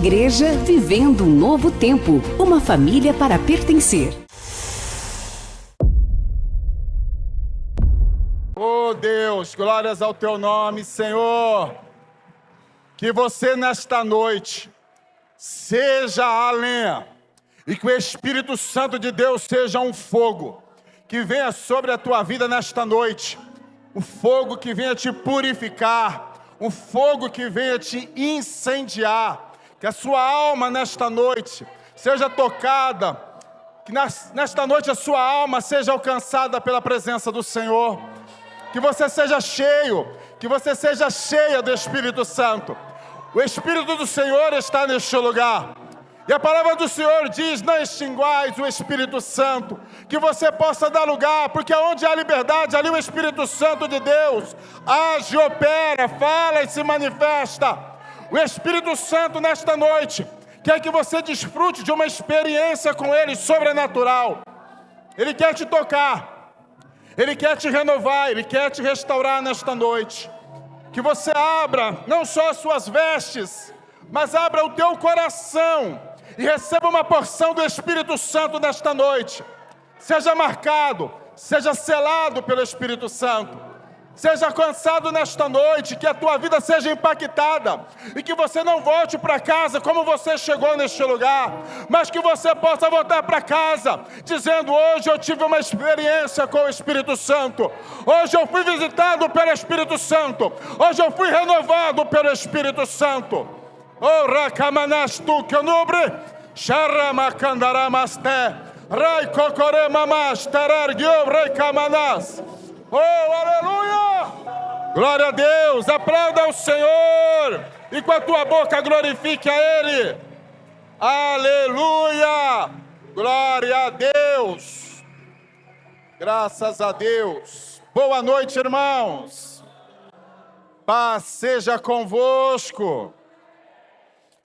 Igreja Vivendo um Novo Tempo. Uma família para pertencer. Oh Deus, glórias ao teu nome, Senhor. Que você nesta noite seja a lenha e que o Espírito Santo de Deus seja um fogo que venha sobre a tua vida nesta noite. Um fogo que venha te purificar, um fogo que venha te incendiar. Que a sua alma nesta noite seja tocada, que nesta noite a sua alma seja alcançada pela presença do Senhor. Que você seja cheio, que você seja cheia do Espírito Santo. O Espírito do Senhor está neste lugar. E a palavra do Senhor diz: não extinguais o Espírito Santo. Que você possa dar lugar, porque onde há liberdade, ali o Espírito Santo de Deus age, opera, fala e se manifesta. O Espírito Santo nesta noite quer que você desfrute de uma experiência com Ele sobrenatural. Ele quer te tocar, Ele quer te renovar, Ele quer te restaurar nesta noite. Que você abra não só as suas vestes, mas abra o teu coração e receba uma porção do Espírito Santo nesta noite. Seja marcado, seja selado pelo Espírito Santo. Seja alcançado nesta noite, que a tua vida seja impactada e que você não volte para casa como você chegou neste lugar, mas que você possa voltar para casa dizendo: hoje eu tive uma experiência com o Espírito Santo, hoje eu fui visitado pelo Espírito Santo, hoje eu fui renovado pelo Espírito Santo. Oh, Rakamanastu Kanubre, Sharamakandaramasté, Rai Kokoremamas, Tarargyo, Rai Kamanas. Oh, aleluia! Glória a Deus, aplauda ao Senhor e com a tua boca glorifique a Ele. Aleluia! Glória a Deus! Graças a Deus. Boa noite, irmãos. Paz seja convosco.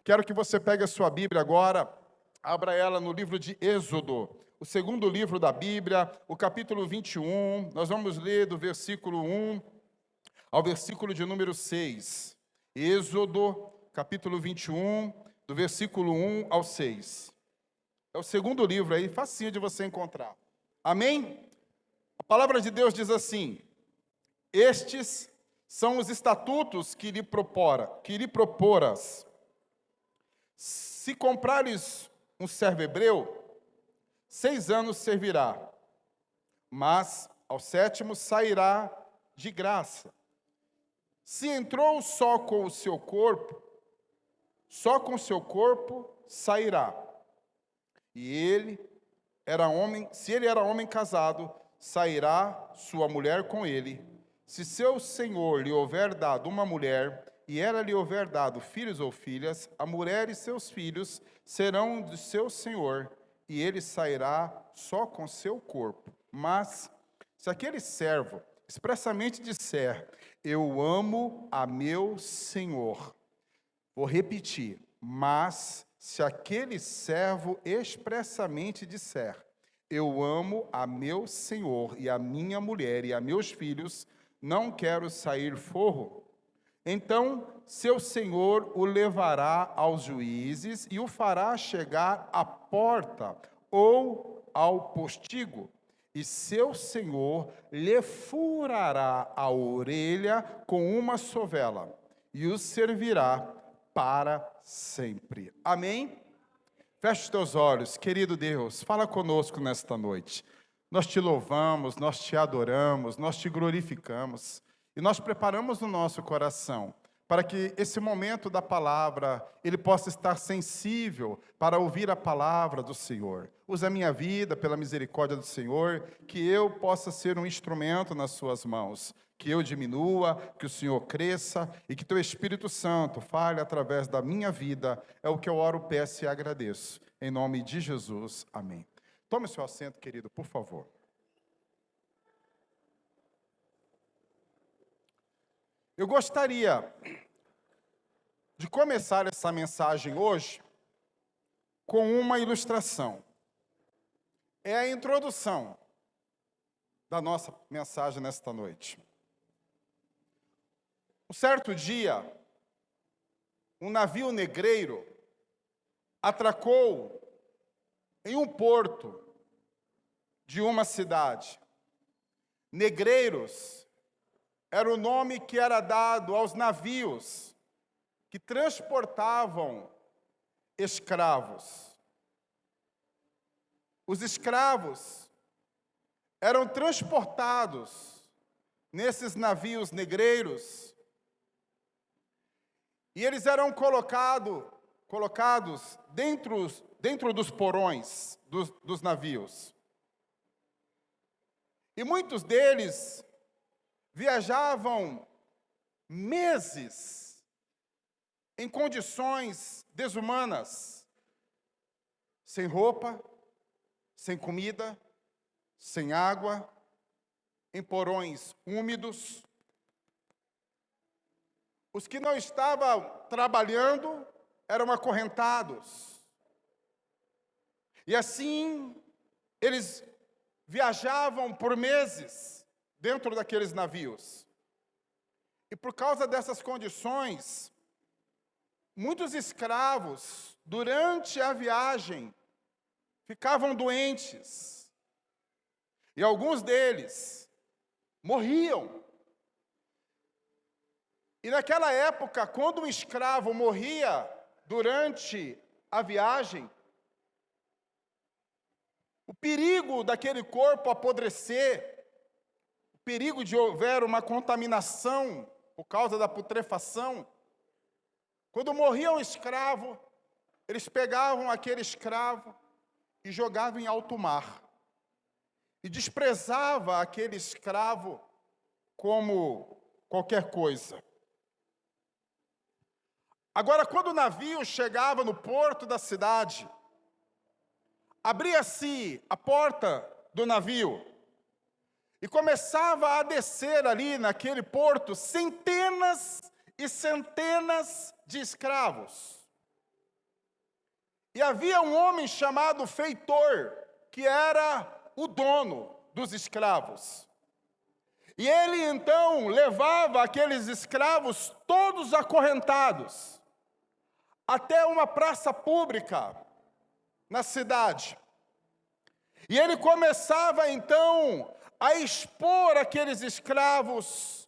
Quero que você pegue a sua Bíblia agora, abra ela no livro de Êxodo, o segundo livro da Bíblia, o capítulo 21, nós vamos ler do versículo 1 ao versículo de número 6. Êxodo, capítulo 21, do versículo 1 ao 6. É o segundo livro aí, facinho de você encontrar. Amém? A palavra de Deus diz assim: estes são os estatutos que lhe proporas. Se comprares um servo hebreu, 6 anos servirá, mas ao 7º sairá de graça. Se entrou só com seu corpo sairá. E se ele era homem casado, sairá sua mulher com ele. Se seu senhor lhe houver dado uma mulher, e ela lhe houver dado filhos ou filhas, a mulher e seus filhos serão do seu senhor, e ele sairá só com seu corpo. Mas, se aquele servo expressamente disser: eu amo a meu senhor. Vou repetir. Mas, se aquele servo expressamente disser: eu amo a meu senhor e a minha mulher e a meus filhos, não quero sair forro. Então, seu senhor o levará aos juízes e o fará chegar à porta ou ao postigo. E seu senhor lhe furará a orelha com uma sovela e o servirá para sempre. Amém? Feche os teus olhos, querido Deus, fala conosco nesta noite. Nós te louvamos, nós te adoramos, nós te glorificamos. E nós preparamos o nosso coração para que esse momento da palavra, ele possa estar sensível para ouvir a palavra do Senhor. Usa a minha vida pela misericórdia do Senhor, que eu possa ser um instrumento nas suas mãos, que eu diminua, que o Senhor cresça e que teu Espírito Santo fale através da minha vida. É o que eu oro, peço e agradeço. Em nome de Jesus, amém. Tome o seu assento, querido, por favor. Eu gostaria de começar essa mensagem hoje com uma ilustração. É a introdução da nossa mensagem nesta noite. Um certo dia, um navio negreiro atracou em um porto de uma cidade. Negreiros era o nome que era dado aos navios que transportavam escravos. Os escravos eram transportados nesses navios negreiros e eles eram colocados dentro dos porões dos navios. E muitos deles viajavam meses em condições desumanas, sem roupa, sem comida, sem água, em porões úmidos. Os que não estavam trabalhando eram acorrentados. E assim, eles viajavam por meses dentro daqueles navios. E por causa dessas condições, muitos escravos, durante a viagem, ficavam doentes. E alguns deles morriam. E naquela época, quando um escravo morria durante a viagem, o perigo daquele corpo apodrecer, o perigo de houver uma contaminação por causa da putrefação, quando morria um escravo, eles pegavam aquele escravo e jogavam em alto mar. E desprezava aquele escravo como qualquer coisa. Agora, quando o navio chegava no porto da cidade, abria-se a porta do navio e começava a descer ali naquele porto centenas e centenas de escravos. E havia um homem chamado feitor, que era o dono dos escravos. E ele então levava aqueles escravos todos acorrentados até uma praça pública na cidade. E ele começava então a expor aqueles escravos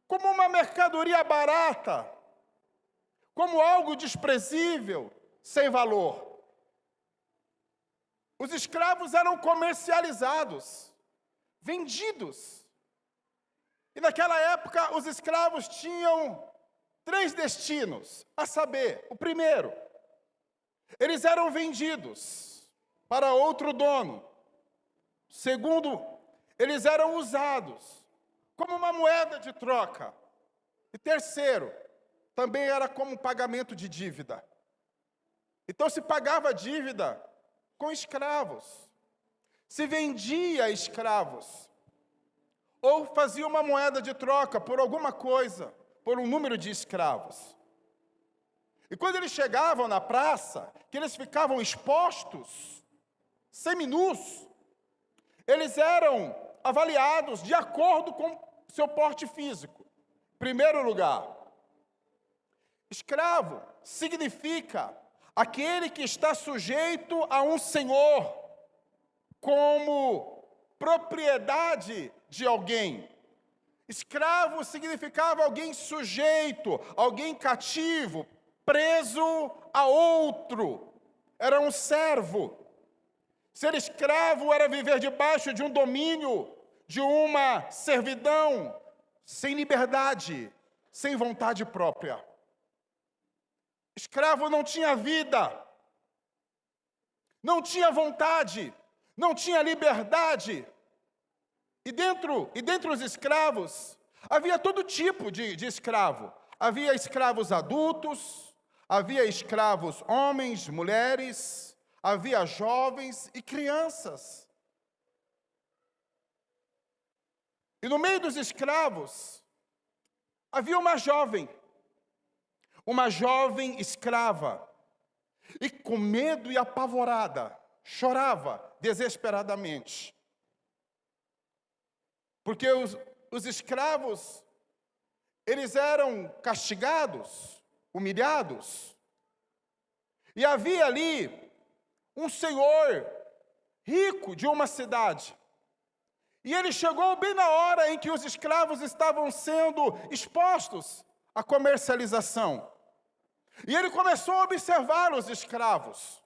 como uma mercadoria barata, como algo desprezível, sem valor. Os escravos eram comercializados, vendidos. E naquela época os escravos tinham 3 destinos, a saber, o primeiro, eles eram vendidos para outro dono. Segundo, eles eram usados como uma moeda de troca. E terceiro, também era como pagamento de dívida. Então se pagava dívida com escravos, se vendia escravos, ou fazia uma moeda de troca por alguma coisa, por um número de escravos. E quando eles chegavam na praça, que eles ficavam expostos, seminus, eles eram avaliados de acordo com seu porte físico. Em primeiro lugar, escravo significa aquele que está sujeito a um senhor, como propriedade de alguém. Escravo significava alguém sujeito, alguém cativo, preso a outro. Era um servo. Ser escravo era viver debaixo de um domínio, de uma servidão, sem liberdade, sem vontade própria. Escravo não tinha vida, não tinha vontade, não tinha liberdade. E dentre os escravos, havia todo tipo de escravo. Havia escravos adultos, havia escravos homens, mulheres, havia jovens e crianças. E no meio dos escravos, havia uma jovem escrava, e com medo e apavorada, chorava desesperadamente. Porque os escravos, eles eram castigados, humilhados. E havia ali um senhor rico de uma cidade. E ele chegou bem na hora em que os escravos estavam sendo expostos à comercialização. E ele começou a observar os escravos.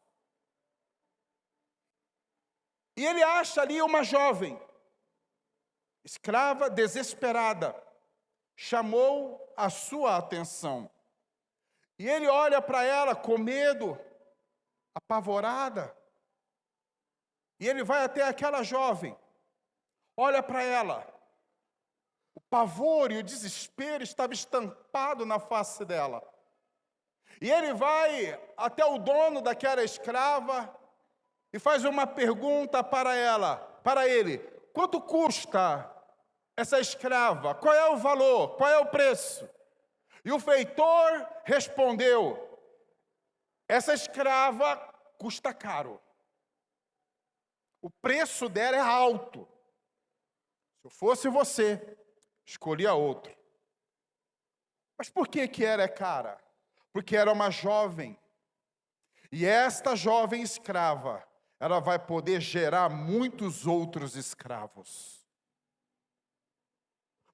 E ele acha ali uma jovem, escrava desesperada, chamou a sua atenção. E ele olha para ela com medo, apavorada. E ele vai até aquela jovem, olha para ela. O pavor e o desespero estavam estampados na face dela. E ele vai até o dono daquela escrava e faz uma pergunta para ele: quanto custa essa escrava? Qual é o valor? Qual é o preço? E o feitor respondeu: essa escrava custa caro. O preço dela é alto. Se eu fosse você, escolhia outro. Mas por que ela é cara? Porque era uma jovem. E esta jovem escrava, ela vai poder gerar muitos outros escravos.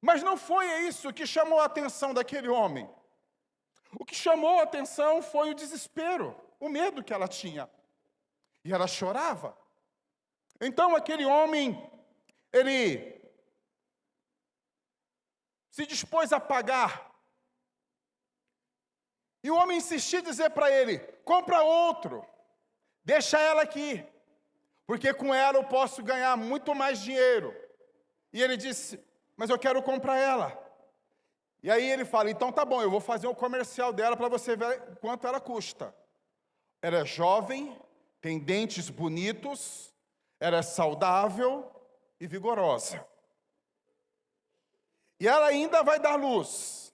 Mas não foi isso que chamou a atenção daquele homem. O que chamou a atenção foi o desespero, o medo que ela tinha. E ela chorava. Então aquele homem, ele se dispôs a pagar. E o homem insistia em dizer para ele: compra outro, deixa ela aqui, porque com ela eu posso ganhar muito mais dinheiro. E ele disse: mas eu quero comprar ela. E aí ele fala: então tá bom, eu vou fazer um comercial dela para você ver quanto ela custa. Ela é jovem, tem dentes bonitos, ela é saudável e vigorosa. E ela ainda vai dar luz.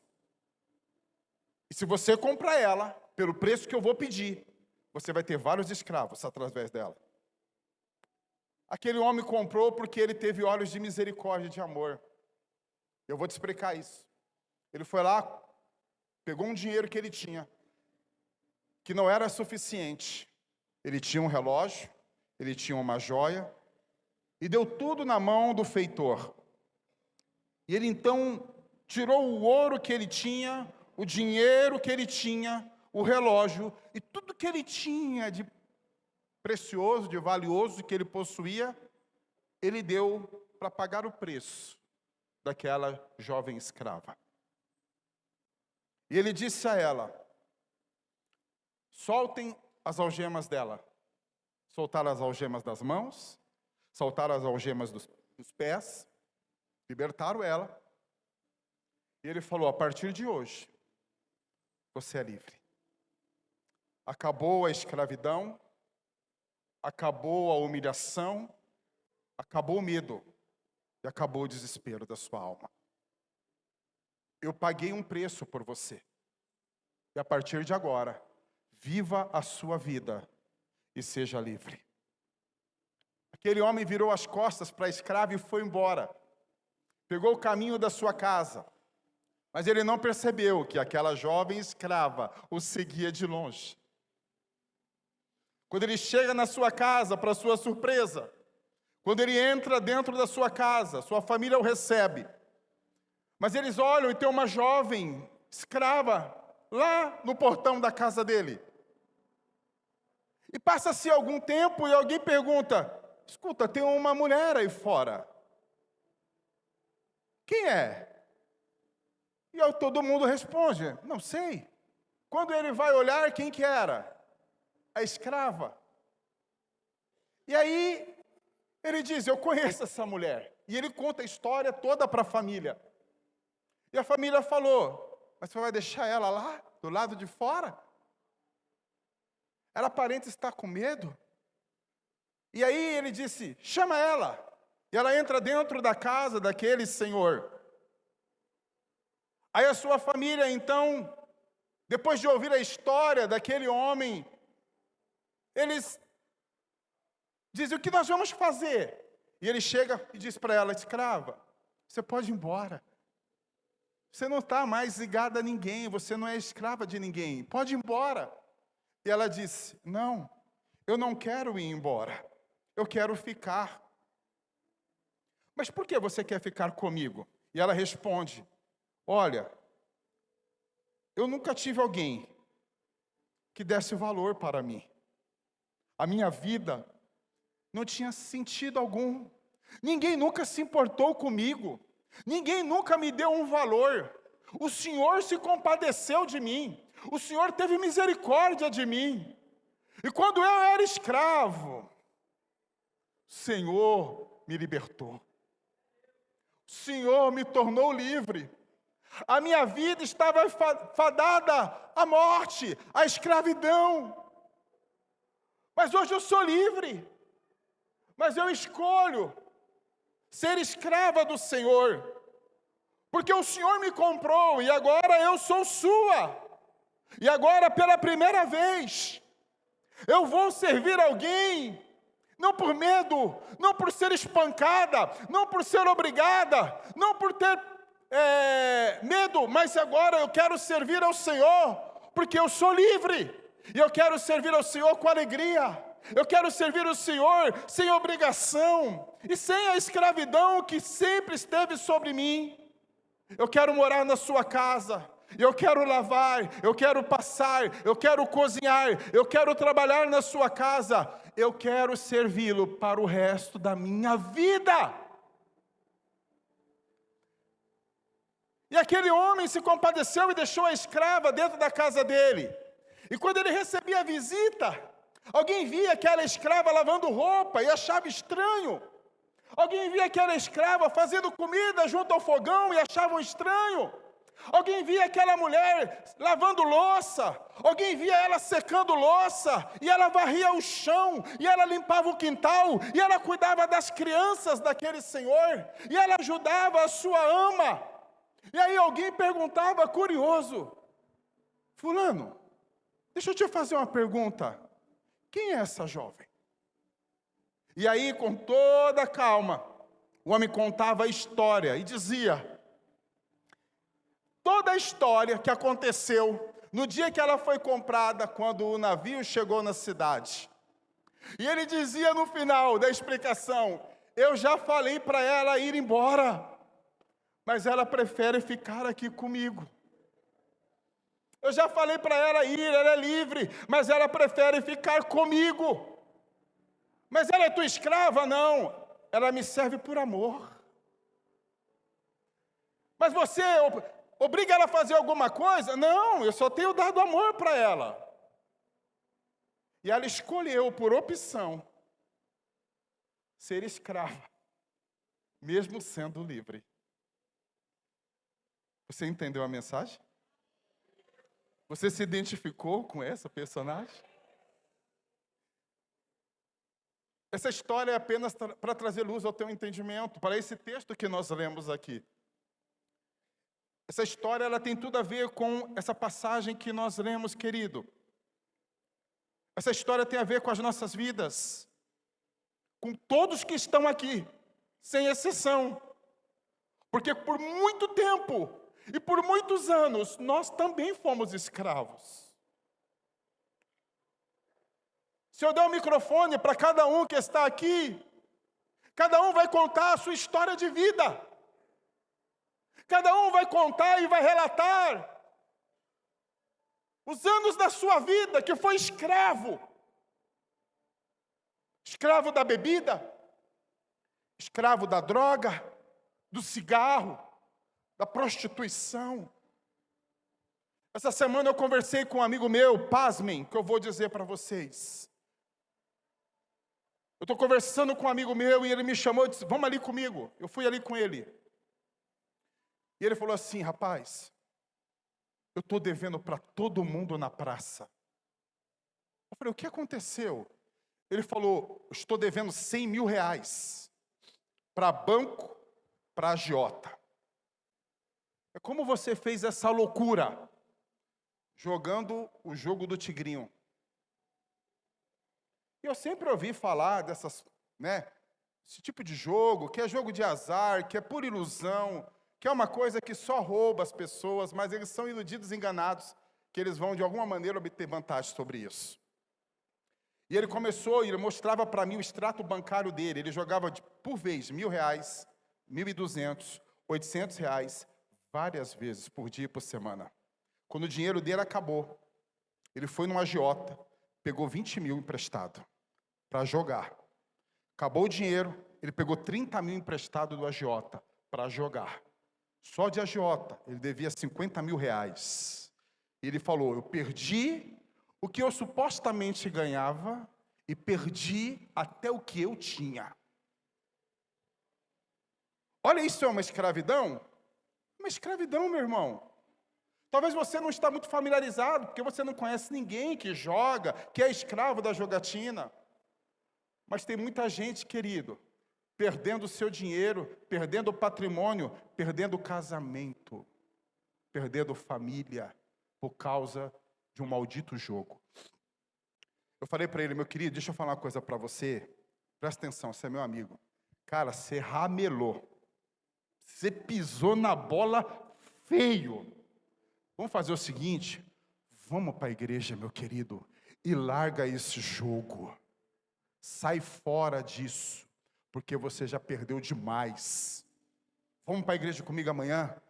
E se você comprar ela, pelo preço que eu vou pedir, você vai ter vários escravos através dela. Aquele homem comprou porque ele teve olhos de misericórdia e de amor. Eu vou te explicar isso. Ele foi lá, pegou um dinheiro que ele tinha, que não era suficiente. Ele tinha um relógio, ele tinha uma joia, e deu tudo na mão do feitor. E ele então tirou o ouro que ele tinha, o dinheiro que ele tinha, o relógio, e tudo que ele tinha de precioso, de valioso, que ele possuía, ele deu para pagar o preço daquela jovem escrava. E ele disse a ela: soltem as algemas dela. Soltaram as algemas das mãos, soltaram as algemas dos pés, libertaram ela. E ele falou: a partir de hoje, você é livre. Acabou a escravidão, acabou a humilhação, acabou o medo e acabou o desespero da sua alma. Eu paguei um preço por você. E a partir de agora, viva a sua vida e seja livre. Aquele homem virou as costas para a escrava e foi embora. Pegou o caminho da sua casa. Mas ele não percebeu que aquela jovem escrava o seguia de longe. Quando ele chega na sua casa, para sua surpresa, quando ele entra dentro da sua casa, sua família o recebe. Mas eles olham e tem uma jovem escrava lá no portão da casa dele. E passa-se algum tempo e alguém pergunta: escuta, tem uma mulher aí fora. Quem é? E todo mundo responde: não sei. Quando ele vai olhar, quem que era? A escrava. E aí, ele diz: eu conheço essa mulher. E ele conta a história toda para a família. E a família falou: mas você vai deixar ela lá, do lado de fora? Ela aparenta estar com medo. E aí ele disse: chama ela. E ela entra dentro da casa daquele senhor. Aí a sua família, então, depois de ouvir a história daquele homem, eles dizem: o que nós vamos fazer? E ele chega e diz para ela: escrava, você pode ir embora. Você não está mais ligada a ninguém, você não é escrava de ninguém, pode ir embora. E ela disse: não, eu não quero ir embora, eu quero ficar. Mas por que você quer ficar comigo? E ela responde: olha, eu nunca tive alguém que desse valor para mim. A minha vida não tinha sentido algum. Ninguém nunca se importou comigo. Ninguém nunca me deu um valor. O Senhor se compadeceu de mim. O Senhor teve misericórdia de mim. E quando eu era escravo, o Senhor me libertou. O Senhor me tornou livre. A minha vida estava fadada à morte, à escravidão. Mas hoje eu sou livre. Mas eu escolho ser escrava do Senhor. Porque o Senhor me comprou e agora eu sou sua. E agora, pela primeira vez, eu vou servir alguém, não por medo, não por ser espancada, não por ser obrigada, não por ter medo, mas agora eu quero servir ao Senhor, porque eu sou livre, e eu quero servir ao Senhor com alegria, eu quero servir ao Senhor sem obrigação, e sem a escravidão que sempre esteve sobre mim. Eu quero morar na sua casa, eu quero lavar, eu quero passar, eu quero cozinhar, eu quero trabalhar na sua casa, eu quero servi-lo para o resto da minha vida. E aquele homem se compadeceu e deixou a escrava dentro da casa dele. E quando ele recebia a visita, alguém via aquela escrava lavando roupa e achava estranho. Alguém via aquela escrava fazendo comida junto ao fogão e achavam estranho. Alguém via aquela mulher lavando louça. Alguém via ela secando louça. E ela varria o chão. E ela limpava o quintal. E ela cuidava das crianças daquele senhor. E ela ajudava a sua ama. E aí alguém perguntava, curioso: fulano, deixa eu te fazer uma pergunta. Quem é essa jovem? E aí, com toda calma, o homem contava a história e dizia toda a história que aconteceu no dia que ela foi comprada, quando o navio chegou na cidade. E ele dizia no final da explicação: eu já falei para ela ir embora, mas ela prefere ficar aqui comigo. Eu já falei para ela ir, ela é livre, mas ela prefere ficar comigo. Mas ela é tua escrava? Não, ela me serve por amor. Mas você obriga ela a fazer alguma coisa? Não, eu só tenho dado amor para ela. E ela escolheu, por opção, ser escrava, mesmo sendo livre. Você entendeu a mensagem? Você se identificou com essa personagem? Essa história é apenas para trazer luz ao teu entendimento, para esse texto que nós lemos aqui. Essa história, ela tem tudo a ver com essa passagem que nós lemos, querido. Essa história tem a ver com as nossas vidas, com todos que estão aqui, sem exceção. Porque por muito tempo e por muitos anos, nós também fomos escravos. Se eu der o microfone para cada um que está aqui, cada um vai contar a sua história de vida. Cada um vai contar e vai relatar os anos da sua vida que foi escravo. Escravo da bebida, escravo da droga, do cigarro, da prostituição. Essa semana eu conversei com um amigo meu, pasmem, que eu vou dizer para vocês. Eu estou conversando com um amigo meu e ele me chamou e disse: vamos ali comigo. Eu fui ali com ele. E ele falou assim: rapaz, eu estou devendo para todo mundo na praça. Eu falei: o que aconteceu? Ele falou: estou devendo 100 mil reais para banco, para agiota. Como você fez essa loucura? Jogando o jogo do tigrinho. E eu sempre ouvi falar dessas, esse tipo de jogo, que é jogo de azar, que é pura ilusão, que é uma coisa que só rouba as pessoas, mas eles são iludidos e enganados. porque eles vão, de alguma maneira, obter vantagem sobre isso. E ele começou, e ele mostrava para mim o extrato bancário dele. Ele jogava, por vez, R$1.000, 1.200, R$800, várias vezes, por dia e por semana. Quando o dinheiro dele acabou, ele foi num agiota, pegou 20 mil emprestado para jogar. Acabou o dinheiro, ele pegou 30 mil emprestado do agiota para jogar. Só de agiota, ele devia 50 mil reais. E ele falou, eu perdi o que eu supostamente ganhava e perdi até o que eu tinha. Olha, isso é uma escravidão? Uma escravidão, meu irmão. Talvez você não está muito familiarizado, porque você não conhece ninguém que joga, que é escravo da jogatina. Mas tem muita gente, querido, perdendo o seu dinheiro, perdendo o patrimônio, perdendo o casamento, perdendo família, por causa de um maldito jogo. Eu falei para ele, meu querido, deixa eu falar uma coisa para você. Presta atenção, você é meu amigo. Cara, você ramelou. Você pisou na bola feio. Vamos fazer o seguinte, vamos para a igreja, meu querido, e larga esse jogo. Sai fora disso, porque você já perdeu demais. Vamos para a igreja comigo amanhã?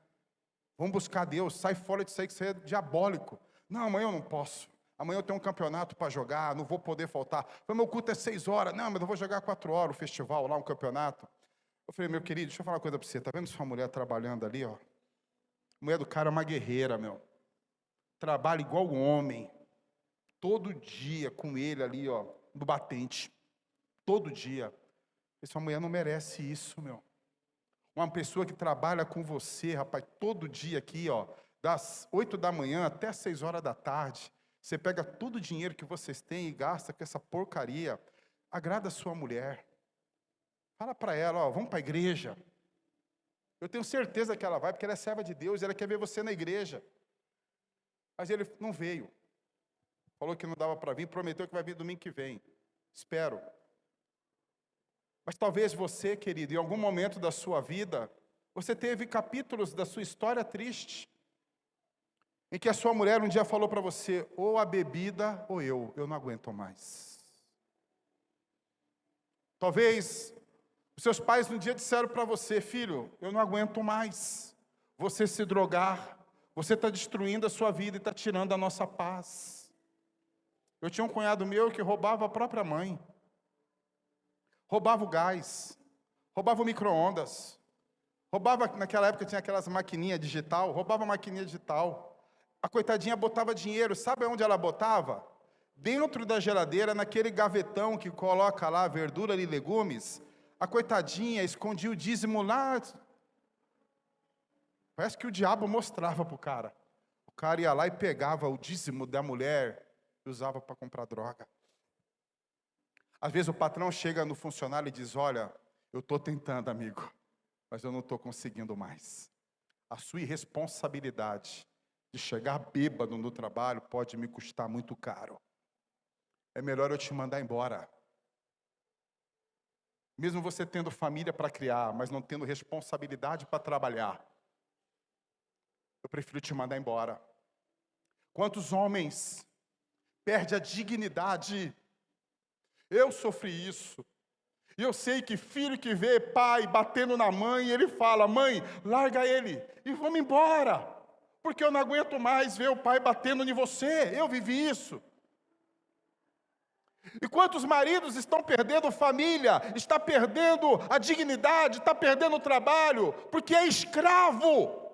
Vamos buscar Deus, sai fora disso aí que você é diabólico. Não, amanhã eu não posso. Amanhã eu tenho um campeonato para jogar, não vou poder faltar. Meu culto é 6 horas. Não, mas eu vou jogar 4 horas, o festival lá, um campeonato. Eu falei, meu querido, deixa eu falar uma coisa para você. Tá vendo sua mulher trabalhando ali, ó? A mulher do cara é uma guerreira, meu. Trabalha igual um homem. Todo dia com ele ali, ó, no batente. Todo dia. E sua mulher não merece isso, meu. Uma pessoa que trabalha com você, rapaz, todo dia aqui, ó, das 8 da manhã até as 6 horas da tarde. Você pega todo o dinheiro que vocês têm e gasta com essa porcaria. Agrada a sua mulher. Fala para ela, ó, vamos para a igreja. Eu tenho certeza que ela vai, porque ela é serva de Deus, ela quer ver você na igreja. Mas ele não veio. Falou que não dava para vir, prometeu que vai vir domingo que vem. Espero. Mas talvez você, querido, em algum momento da sua vida, você teve capítulos da sua história triste, em que a sua mulher um dia falou para você, ou a bebida ou eu não aguento mais. Talvez os seus pais um dia disseram para você, filho, eu não aguento mais você se drogar, você está destruindo a sua vida e está tirando a nossa paz. Eu tinha um cunhado meu que roubava a própria mãe, roubava o gás, roubava o micro-ondas, roubava, naquela época tinha aquelas maquininhas digital, roubava a maquininha digital. A coitadinha botava dinheiro, sabe onde ela botava? Dentro da geladeira, naquele gavetão que coloca lá verdura e legumes, a coitadinha escondia o dízimo lá. Parece que o diabo mostrava para o cara. O cara ia lá e pegava o dízimo da mulher e usava para comprar droga. Às vezes o patrão chega no funcionário e diz, olha, eu estou tentando, amigo, mas eu não estou conseguindo mais. A sua irresponsabilidade de chegar bêbado no trabalho pode me custar muito caro. É melhor eu te mandar embora. Mesmo você tendo família para criar, mas não tendo responsabilidade para trabalhar, eu prefiro te mandar embora. Quantos homens perdem a dignidade? Eu sofri isso. E eu sei que filho que vê pai batendo na mãe, ele fala, mãe, larga ele e vamos embora. Porque eu não aguento mais ver o pai batendo em você. Eu vivi isso. E quantos maridos estão perdendo família, está perdendo a dignidade, está perdendo o trabalho, porque é escravo.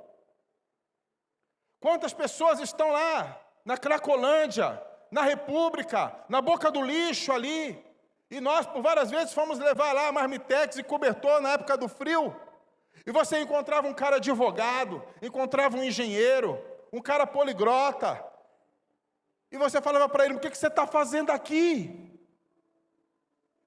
Quantas pessoas estão lá, na Cracolândia, na República, na boca do lixo ali, e nós por várias vezes fomos levar lá marmitex e cobertor na época do frio, e você encontrava um cara advogado, encontrava um engenheiro, um cara poliglota, e você falava para ele, o que você está fazendo aqui?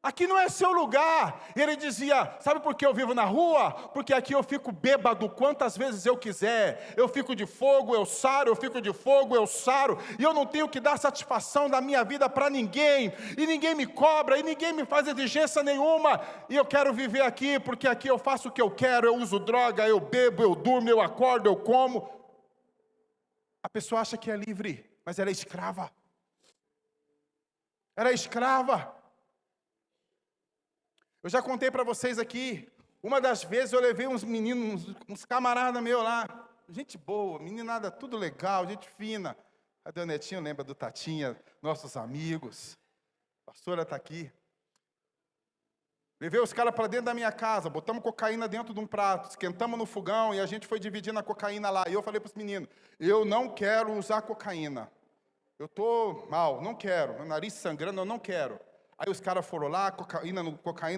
Aqui não é seu lugar. E ele dizia, sabe por que eu vivo na rua? Porque aqui eu fico bêbado quantas vezes eu quiser. Eu fico de fogo, eu saro, eu fico de fogo, eu saro. E eu não tenho que dar satisfação da minha vida para ninguém. E ninguém me cobra, e ninguém me faz exigência nenhuma. E eu quero viver aqui, porque aqui eu faço o que eu quero. Eu uso droga, eu bebo, eu durmo, eu acordo, eu como. A pessoa acha que é livre. mas era escrava. Era escrava. Eu já contei para vocês aqui, uma das vezes eu levei uns meninos, uns camaradas meus lá, gente boa, meninada, tudo legal, gente fina. A Dona Netinho lembra do Tatinha, nossos amigos. A pastora está aqui. Levei os caras para dentro da minha casa, botamos cocaína dentro de um prato, esquentamos no fogão e a gente foi dividindo a cocaína lá. E eu falei para os meninos, eu não quero usar cocaína. Eu estou mal, não quero. Meu nariz sangrando, eu não quero. Aí os caras foram lá, cocaína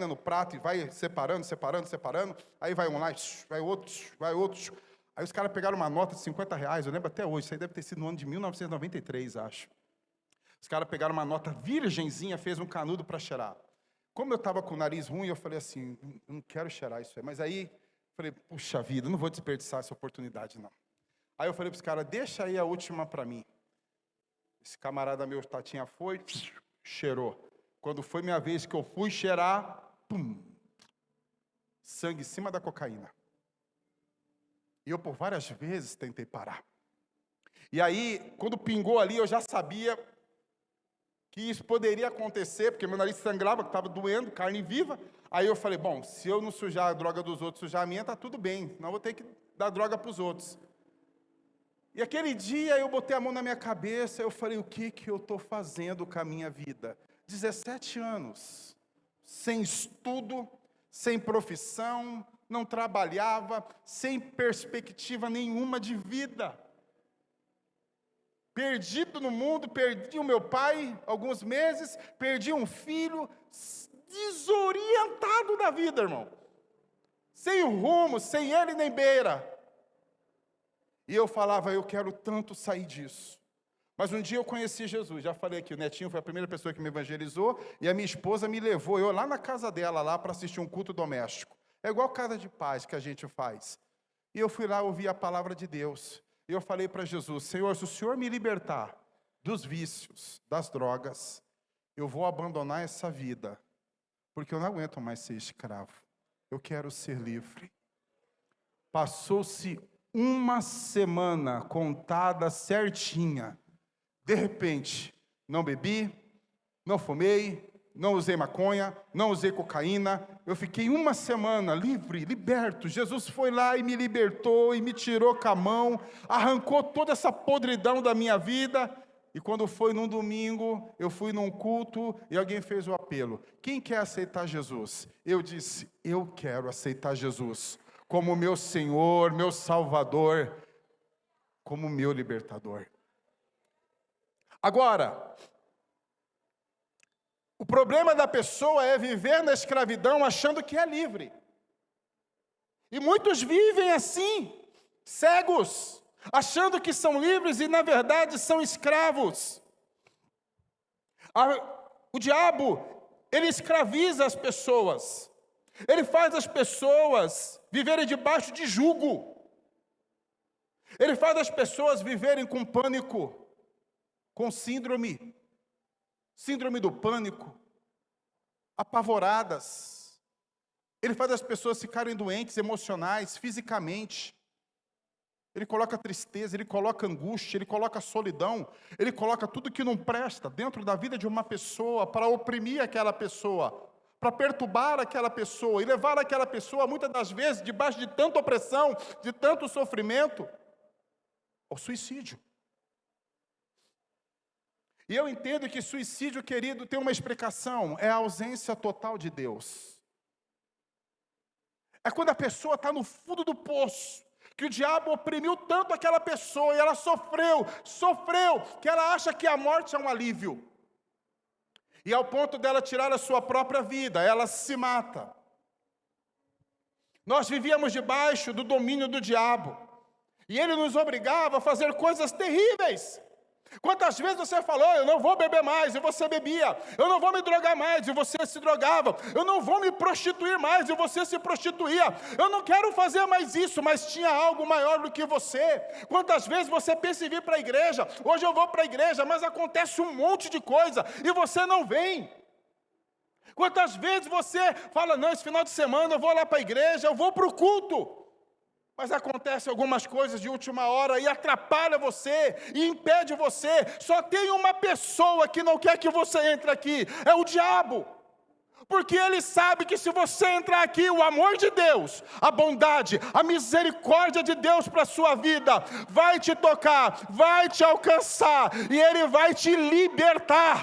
no prato, e vai separando. Aí vai um lá, vai outro. Aí os caras pegaram uma nota de R$50, eu lembro até hoje, isso aí deve ter sido no ano de 1993, acho. Os caras pegaram uma nota virgenzinha, fez um canudo para cheirar. Como eu estava com o nariz ruim, eu falei assim, não quero cheirar isso aí. Mas aí, falei, puxa vida, não vou desperdiçar essa oportunidade, não. Aí eu falei para os caras, deixa aí a última para mim. Esse camarada meu, Tatinha, foi, cheirou. Quando foi minha vez que eu fui cheirar, pum, sangue em cima da cocaína. E eu por várias vezes tentei parar. E aí, quando pingou ali, eu já sabia que isso poderia acontecer, porque meu nariz sangrava, que estava doendo, carne viva. Aí eu falei, bom, se eu não sujar a droga dos outros, sujar a minha, tá tudo bem. Não vou ter que dar droga para os outros. E aquele dia eu botei a mão na minha cabeça, eu falei, o que eu estou fazendo com a minha vida? 17 anos, sem estudo, sem profissão, não trabalhava, sem perspectiva nenhuma de vida. Perdido no mundo, perdi o meu pai alguns meses, perdi um filho, desorientado da vida, irmão. Sem rumo, sem ele nem beira. E eu falava, eu quero tanto sair disso. Mas um dia eu conheci Jesus, já falei aqui, o Netinho foi a primeira pessoa que me evangelizou, e a minha esposa me levou, eu lá na casa dela, lá para assistir um culto doméstico. É igual casa de paz que a gente faz. E eu fui lá ouvir a palavra de Deus. E eu falei para Jesus, Senhor, se o Senhor me libertar dos vícios, das drogas, eu vou abandonar essa vida, porque eu não aguento mais ser escravo. Eu quero ser livre. Passou-se uma semana contada certinha. De repente, não bebi, não fumei, não usei maconha, não usei cocaína. Eu fiquei uma semana livre, liberto. Jesus foi lá e me libertou e me tirou com a mão, arrancou toda essa podridão da minha vida. E quando foi num domingo, eu fui num culto e alguém fez o apelo. Quem quer aceitar Jesus? Eu disse, eu quero aceitar Jesus como meu Senhor, meu Salvador, como meu libertador. Agora, o problema da pessoa é viver na escravidão achando que é livre. E muitos vivem assim, cegos, achando que são livres e na verdade são escravos. O diabo, ele escraviza as pessoas. Ele faz as pessoas viverem debaixo de jugo. Ele faz as pessoas viverem com pânico, com síndrome do pânico, apavoradas. Ele faz as pessoas ficarem doentes, emocionais, fisicamente. Ele coloca tristeza, ele coloca angústia, ele coloca solidão, ele coloca tudo que não presta dentro da vida de uma pessoa para oprimir aquela pessoa, para perturbar aquela pessoa e levar aquela pessoa, muitas das vezes, debaixo de tanta opressão, de tanto sofrimento, ao suicídio. E eu entendo que suicídio, querido, tem uma explicação, é a ausência total de Deus. É quando a pessoa está no fundo do poço, que o diabo oprimiu tanto aquela pessoa, e ela sofreu, que ela acha que a morte é um alívio. E ao ponto dela tirar a sua própria vida, ela se mata. Nós vivíamos debaixo do domínio do diabo, e ele nos obrigava a fazer coisas terríveis. Quantas vezes você falou, eu não vou beber mais, e você bebia. Eu não vou me drogar mais, e você se drogava. Eu não vou me prostituir mais, e você se prostituía. Eu não quero fazer mais isso, mas tinha algo maior do que você. Quantas vezes você pensa em vir para a igreja? Hoje eu vou para a igreja, mas acontece um monte de coisa, e você não vem. Quantas vezes você fala, não, esse final de semana eu vou lá para a igreja, eu vou para o culto. Mas acontece algumas coisas de última hora e atrapalha você, e impede você. Só tem uma pessoa que não quer que você entre aqui, é o diabo. Porque ele sabe que se você entrar aqui, o amor de Deus, a bondade, a misericórdia de Deus para a sua vida, vai te tocar, vai te alcançar, e Ele vai te libertar.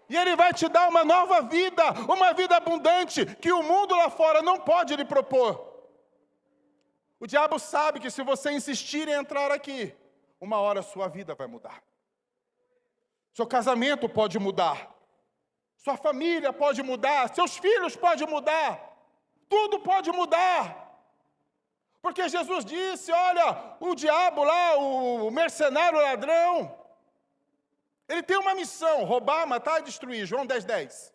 E Ele vai te dar uma nova vida, uma vida abundante, que o mundo lá fora não pode lhe propor. O diabo sabe que se você insistir em entrar aqui, uma hora a sua vida vai mudar. Seu casamento pode mudar. Sua família pode mudar, seus filhos podem mudar, tudo pode mudar. Porque Jesus disse, olha, o diabo lá, o mercenário, o ladrão, ele tem uma missão, roubar, matar e destruir, João 10:10.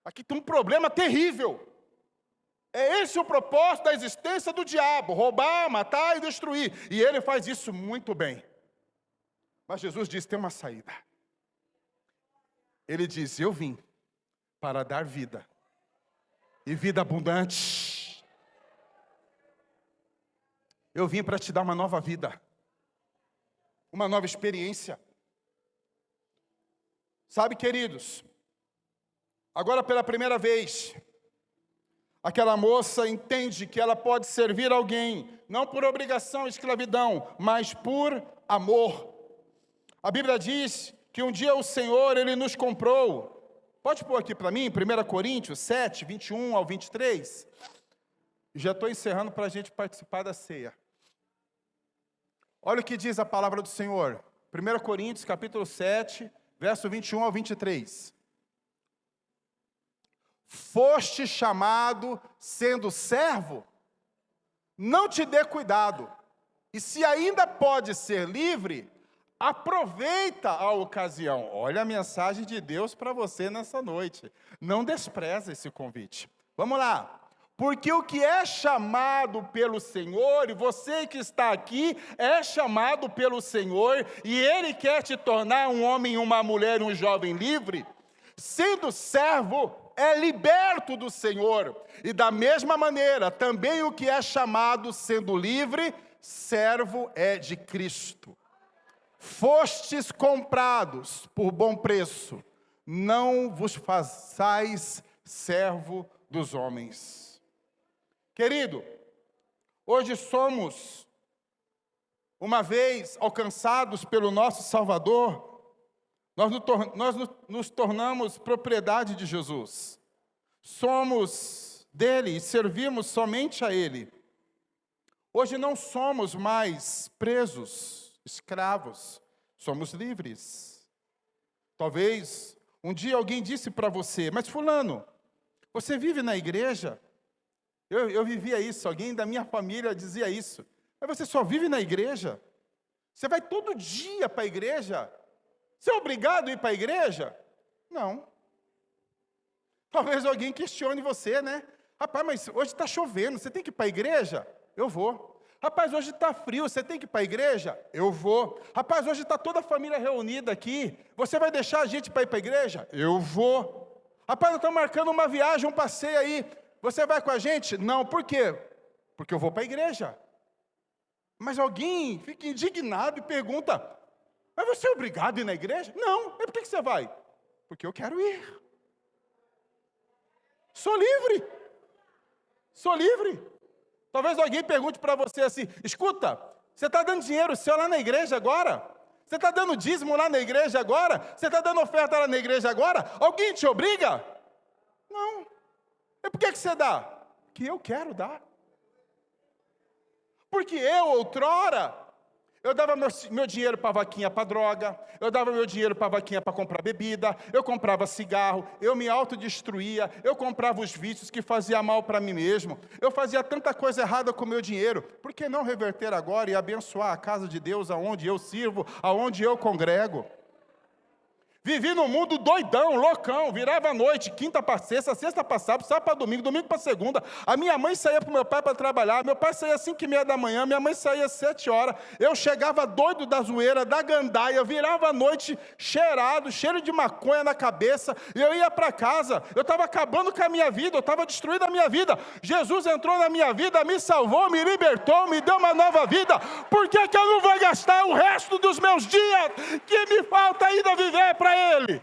Aqui tem um problema terrível. É esse o propósito da existência do diabo, roubar, matar e destruir. E ele faz isso muito bem. Mas Jesus disse, tem uma saída. Ele diz, eu vim para dar vida, e vida abundante. Eu vim para te dar uma nova vida, uma nova experiência. Sabe, queridos, agora pela primeira vez, aquela moça entende que ela pode servir alguém, não por obrigação e escravidão, mas por amor. A Bíblia diz que um dia o Senhor, Ele nos comprou. Pode pôr aqui para mim, 1 Coríntios 7, 21 ao 23. Já estou encerrando para a gente participar da ceia. Olha o que diz a palavra do Senhor. 1 Coríntios, capítulo 7, verso 21 ao 23. Foste chamado sendo servo? Não te dê cuidado. E se ainda pode ser livre, aproveita a ocasião. Olha a mensagem de Deus para você nessa noite. Não despreza esse convite. Vamos lá. Porque o que é chamado pelo Senhor, e você que está aqui, é chamado pelo Senhor, e Ele quer te tornar um homem, uma mulher, um jovem livre, sendo servo, é liberto do Senhor. E da mesma maneira, também o que é chamado sendo livre, servo é de Cristo. Fostes comprados por bom preço, não vos façais servo dos homens. Querido, hoje somos, uma vez alcançados pelo nosso Salvador, nós nos tornamos propriedade de Jesus. Somos dele e servimos somente a Ele. Hoje não somos mais presos, escravos, somos livres. Talvez um dia alguém disse para você, mas fulano, você vive na igreja? Eu vivia isso, alguém da minha família dizia isso. Mas você só vive na igreja? Você vai todo dia para a igreja? Você é obrigado a ir para a igreja? Não. Talvez alguém questione você, né? Rapaz, mas hoje está chovendo, você tem que ir para a igreja? Eu vou. Rapaz, hoje está frio, você tem que ir para a igreja? Eu vou. Rapaz, hoje está toda a família reunida aqui, você vai deixar a gente para ir para a igreja? Eu vou. Rapaz, nós estamos marcando uma viagem, um passeio aí, você vai com a gente? Não, por quê? Porque eu vou para a igreja. Mas alguém fica indignado e pergunta, mas você é obrigado a ir na igreja? Não, mas por que você vai? Porque eu quero ir. Sou livre. Sou livre. Talvez alguém pergunte para você assim, escuta, você está dando dinheiro seu lá na igreja agora? Você está dando dízimo lá na igreja agora? Você está dando oferta lá na igreja agora? Alguém te obriga? Não. E por que você dá? Porque eu quero dar. Porque eu, outrora, eu dava meu dinheiro para vaquinha, para droga, eu dava meu dinheiro para vaquinha para comprar bebida, eu comprava cigarro, eu me autodestruía, eu comprava os vícios que fazia mal para mim mesmo, eu fazia tanta coisa errada com o meu dinheiro. Por que não reverter agora e abençoar a casa de Deus aonde eu sirvo, aonde eu congrego? Vivi num mundo doidão, loucão, virava à noite, quinta para sexta, sexta para sábado, sábado para domingo, domingo para segunda. A minha mãe saía para o meu pai para trabalhar, meu pai saía às 5h30 da manhã, minha mãe saía às 7 horas. Eu chegava doido da zoeira, da gandaia, virava à noite cheirado, cheiro de maconha na cabeça, e eu ia para casa. Eu estava acabando com a minha vida, eu estava destruindo a minha vida. Jesus entrou na minha vida, me salvou, me libertou, me deu uma nova vida. Por que que eu não vou gastar o resto dos meus dias que me falta ainda viver para Ele?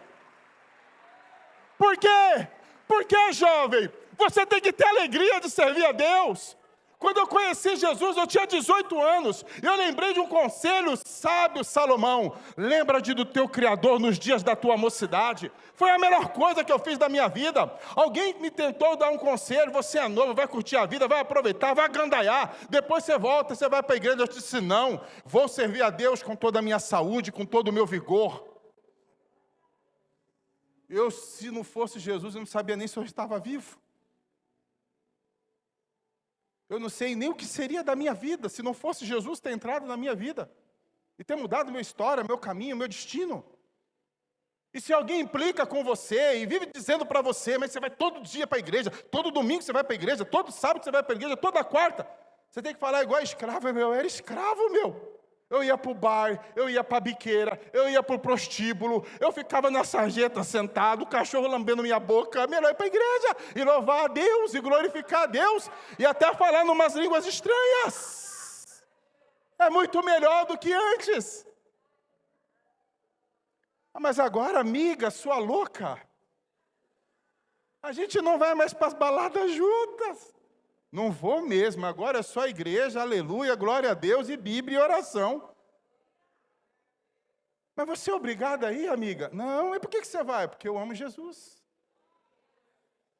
Por quê? Porque, jovem, você tem que ter alegria de servir a Deus. Quando eu conheci Jesus, eu tinha 18 anos. Eu lembrei de um conselho sábio, Salomão. Lembra-te do teu Criador nos dias da tua mocidade. Foi a melhor coisa que eu fiz da minha vida. Alguém me tentou dar um conselho. Você é novo, vai curtir a vida, vai aproveitar, vai gandaiar. Depois você volta, você vai para a igreja. Eu disse, não, vou servir a Deus com toda a minha saúde, com todo o meu vigor. Se não fosse Jesus, eu não sabia nem se eu estava vivo. Eu não sei nem o que seria da minha vida, se não fosse Jesus ter entrado na minha vida. E ter mudado minha história, meu caminho, meu destino. E se alguém implica com você e vive dizendo para você, mas você vai todo dia para a igreja, todo domingo você vai para a igreja, todo sábado você vai para a igreja, toda quarta. Você tem que falar igual escravo, meu. Eu era escravo, meu. Eu ia para o bar, eu ia para a biqueira, eu ia para o prostíbulo, eu ficava na sarjeta sentado, o cachorro lambendo minha boca, melhor ir para a igreja e louvar a Deus e glorificar a Deus e até falar em umas línguas estranhas. É muito melhor do que antes. Mas agora, amiga, sua louca, a gente não vai mais para as baladas juntas. Não vou mesmo, agora é só igreja, aleluia, glória a Deus e Bíblia e oração. Mas você é obrigada a ir, amiga? Não, e por que você vai? Porque eu amo Jesus.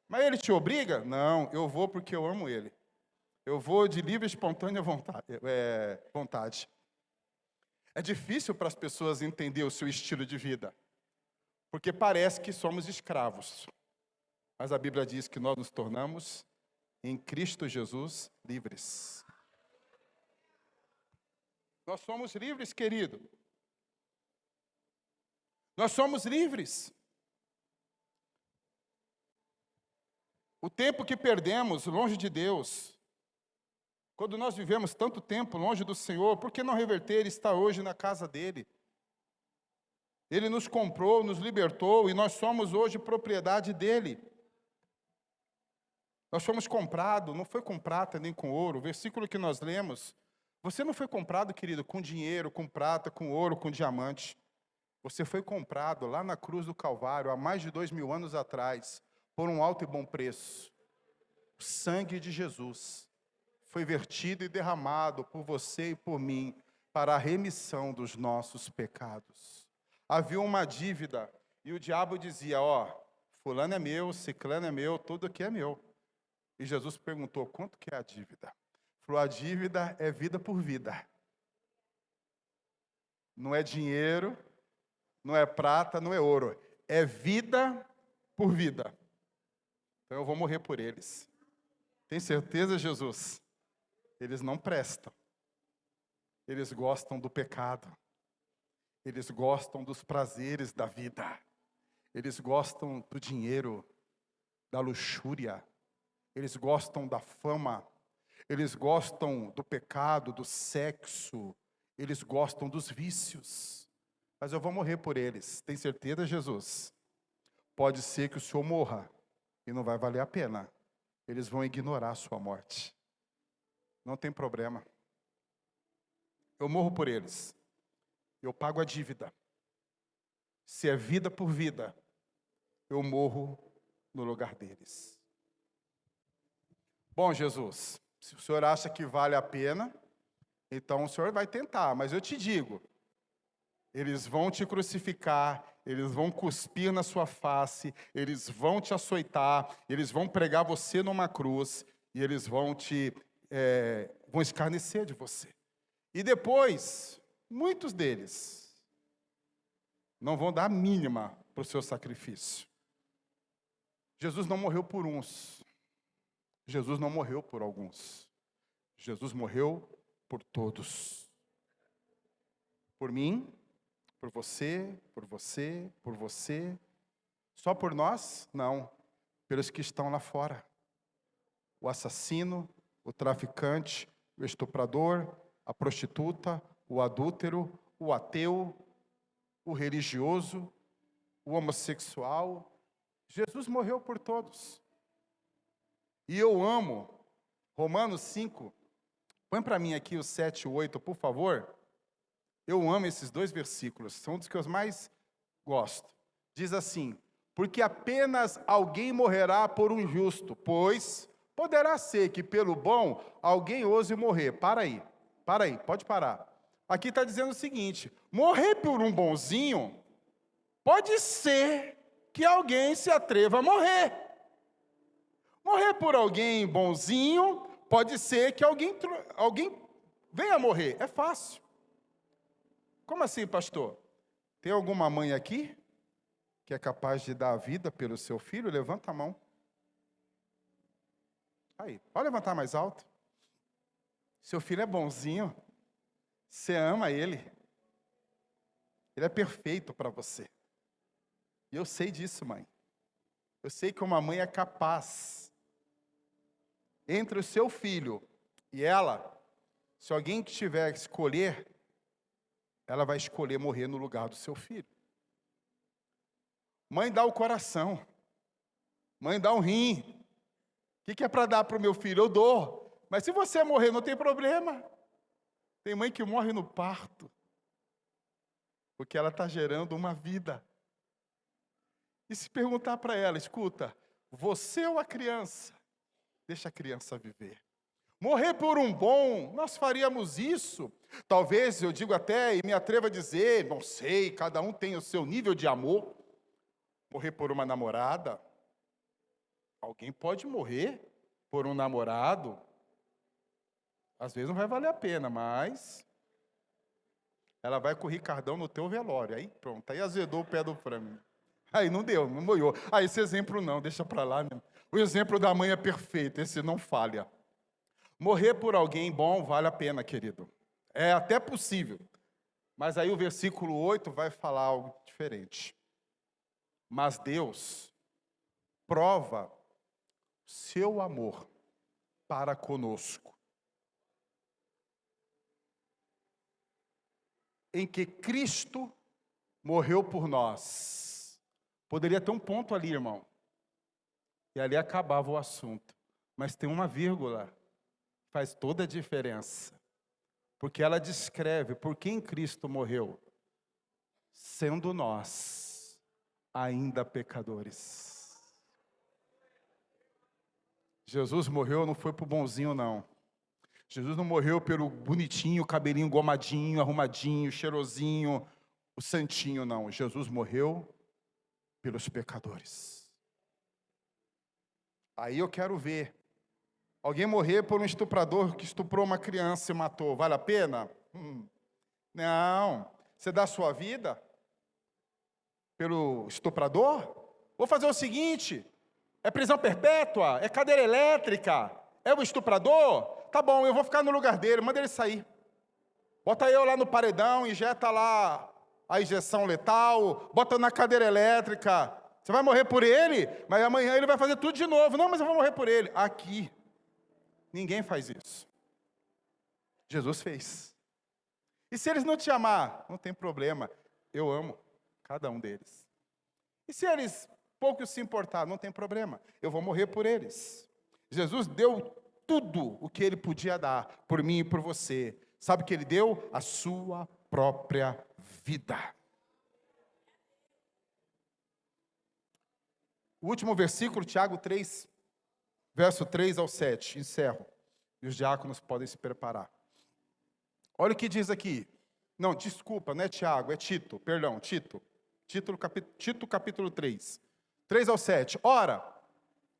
Mas Ele te obriga? Não, eu vou porque eu amo Ele. Eu vou de livre e espontânea vontade. É difícil para as pessoas entender o seu estilo de vida, porque parece que somos escravos. Mas a Bíblia diz que nós nos tornamos em Cristo Jesus, livres. Nós somos livres, querido. Nós somos livres. O tempo que perdemos longe de Deus, quando nós vivemos tanto tempo longe do Senhor, por que não reverter e estar hoje na casa dEle? Ele nos comprou, nos libertou e nós somos hoje propriedade dEle. Nós fomos comprados, não foi com prata nem com ouro. O versículo que nós lemos, você não foi comprado, querido, com dinheiro, com prata, com ouro, com diamante. Você foi comprado lá na cruz do Calvário, há mais de 2000 anos atrás, por um alto e bom preço. O sangue de Jesus foi vertido e derramado por você e por mim para a remissão dos nossos pecados. Havia uma dívida e o diabo dizia, fulano é meu, ciclano é meu, tudo aqui é meu. E Jesus perguntou, quanto que é a dívida? Falou, a dívida é vida por vida. Não é dinheiro, não é prata, não é ouro. É vida por vida. Então eu vou morrer por eles. Tem certeza, Jesus? Eles não prestam. Eles gostam do pecado. Eles gostam dos prazeres da vida. Eles gostam do dinheiro, da luxúria. Eles gostam da fama, eles gostam do pecado, do sexo, eles gostam dos vícios. Mas eu vou morrer por eles. Tem certeza, Jesus? Pode ser que o Senhor morra e não vai valer a pena. Eles vão ignorar a sua morte. Não tem problema. Eu morro por eles. Eu pago a dívida. Se é vida por vida, eu morro no lugar deles. Bom, Jesus, se o Senhor acha que vale a pena, então o Senhor vai tentar. Mas eu te digo, eles vão te crucificar, eles vão cuspir na sua face, eles vão te açoitar, eles vão pregar você numa cruz, e eles vão vão escarnecer de você. E depois, muitos deles não vão dar a mínima para o seu sacrifício. Jesus não morreu por uns. Jesus não morreu por alguns. Jesus morreu por todos. Por mim, Por você, por você, por você. Só por nós? Não. Pelos que estão lá fora. O assassino, o traficante, o estuprador, a prostituta, o adúltero, o ateu, o religioso, o homossexual. Jesus morreu por todos. E eu amo Romanos 5. Põe para mim aqui o 7 e o 8, por favor. Eu amo esses dois versículos, são dos que eu mais gosto. Diz assim: porque apenas alguém morrerá por um justo, pois poderá ser que pelo bom alguém ouse morrer. Para aí, pode parar. Aqui está dizendo o seguinte: morrer por um bonzinho, pode ser que alguém se atreva a morrer. Morrer por alguém bonzinho, pode ser que alguém venha a morrer. É fácil. Como assim, pastor? Tem alguma mãe aqui que é capaz de dar a vida pelo seu filho? Levanta a mão. Aí, pode levantar mais alto. Seu filho é bonzinho. Você ama ele. Ele é perfeito para você. E eu sei disso, mãe. Eu sei que uma mãe é capaz. Entre o seu filho e ela, se alguém que tiver que escolher, ela vai escolher morrer no lugar do seu filho. Mãe dá o coração. Mãe dá um rim. O que é para dar para o meu filho? Eu dou. Mas se você morrer, não tem problema. Tem mãe que morre no parto. Porque ela está gerando uma vida. E se perguntar para ela, escuta, você ou a criança? Deixa a criança viver. Morrer por um bom, nós faríamos isso. Talvez, eu digo até, e me atrevo a dizer, não sei, cada um tem o seu nível de amor. Morrer por uma namorada. Alguém pode morrer por um namorado. Às vezes não vai valer a pena, mas ela vai com o Ricardão no teu velório. Aí pronto, aí azedou o pé do frango. Aí não deu, não molhou. Ah, esse exemplo não, deixa para lá. Né? O exemplo da mãe é perfeito, esse não falha. Morrer por alguém bom vale a pena, querido. É até possível. Mas aí o versículo 8 vai falar algo diferente. Mas Deus prova seu amor para conosco, em que Cristo morreu por nós. Poderia ter um ponto ali, irmão. E ali acabava o assunto. Mas tem uma vírgula. Faz toda a diferença. Porque ela descreve por quem Cristo morreu. Sendo nós ainda pecadores. Jesus morreu, não foi pro bonzinho, não. Jesus não morreu pelo bonitinho, cabelinho gomadinho, arrumadinho, cheirosinho, o santinho, não. Jesus morreu pelos pecadores. Aí eu quero ver. Alguém morrer por um estuprador que estuprou uma criança e matou. Vale a pena? Não. Você dá a sua vida pelo estuprador? Vou fazer o seguinte. É prisão perpétua? É cadeira elétrica? É o estuprador? Tá bom, eu vou ficar no lugar dele. Manda ele sair. Bota eu lá no paredão, injeta lá a injeção letal. Bota na cadeira elétrica. Você vai morrer por ele, mas amanhã ele vai fazer tudo de novo. Não, mas eu vou morrer por ele. Aqui. Ninguém faz isso. Jesus fez. E se eles não te amar, não tem problema. Eu amo cada um deles. E se eles pouco se importar, não tem problema. Eu vou morrer por eles. Jesus deu tudo o que ele podia dar por mim e por você. Sabe o que ele deu? A sua própria vida. O último versículo, Tiago 3, verso 3 ao 7, encerro. E os diáconos podem se preparar. Olha o que diz aqui. Não, desculpa, não é Tiago, é Tito, perdão, Tito. Tito capítulo 3. 3 ao 7. Ora,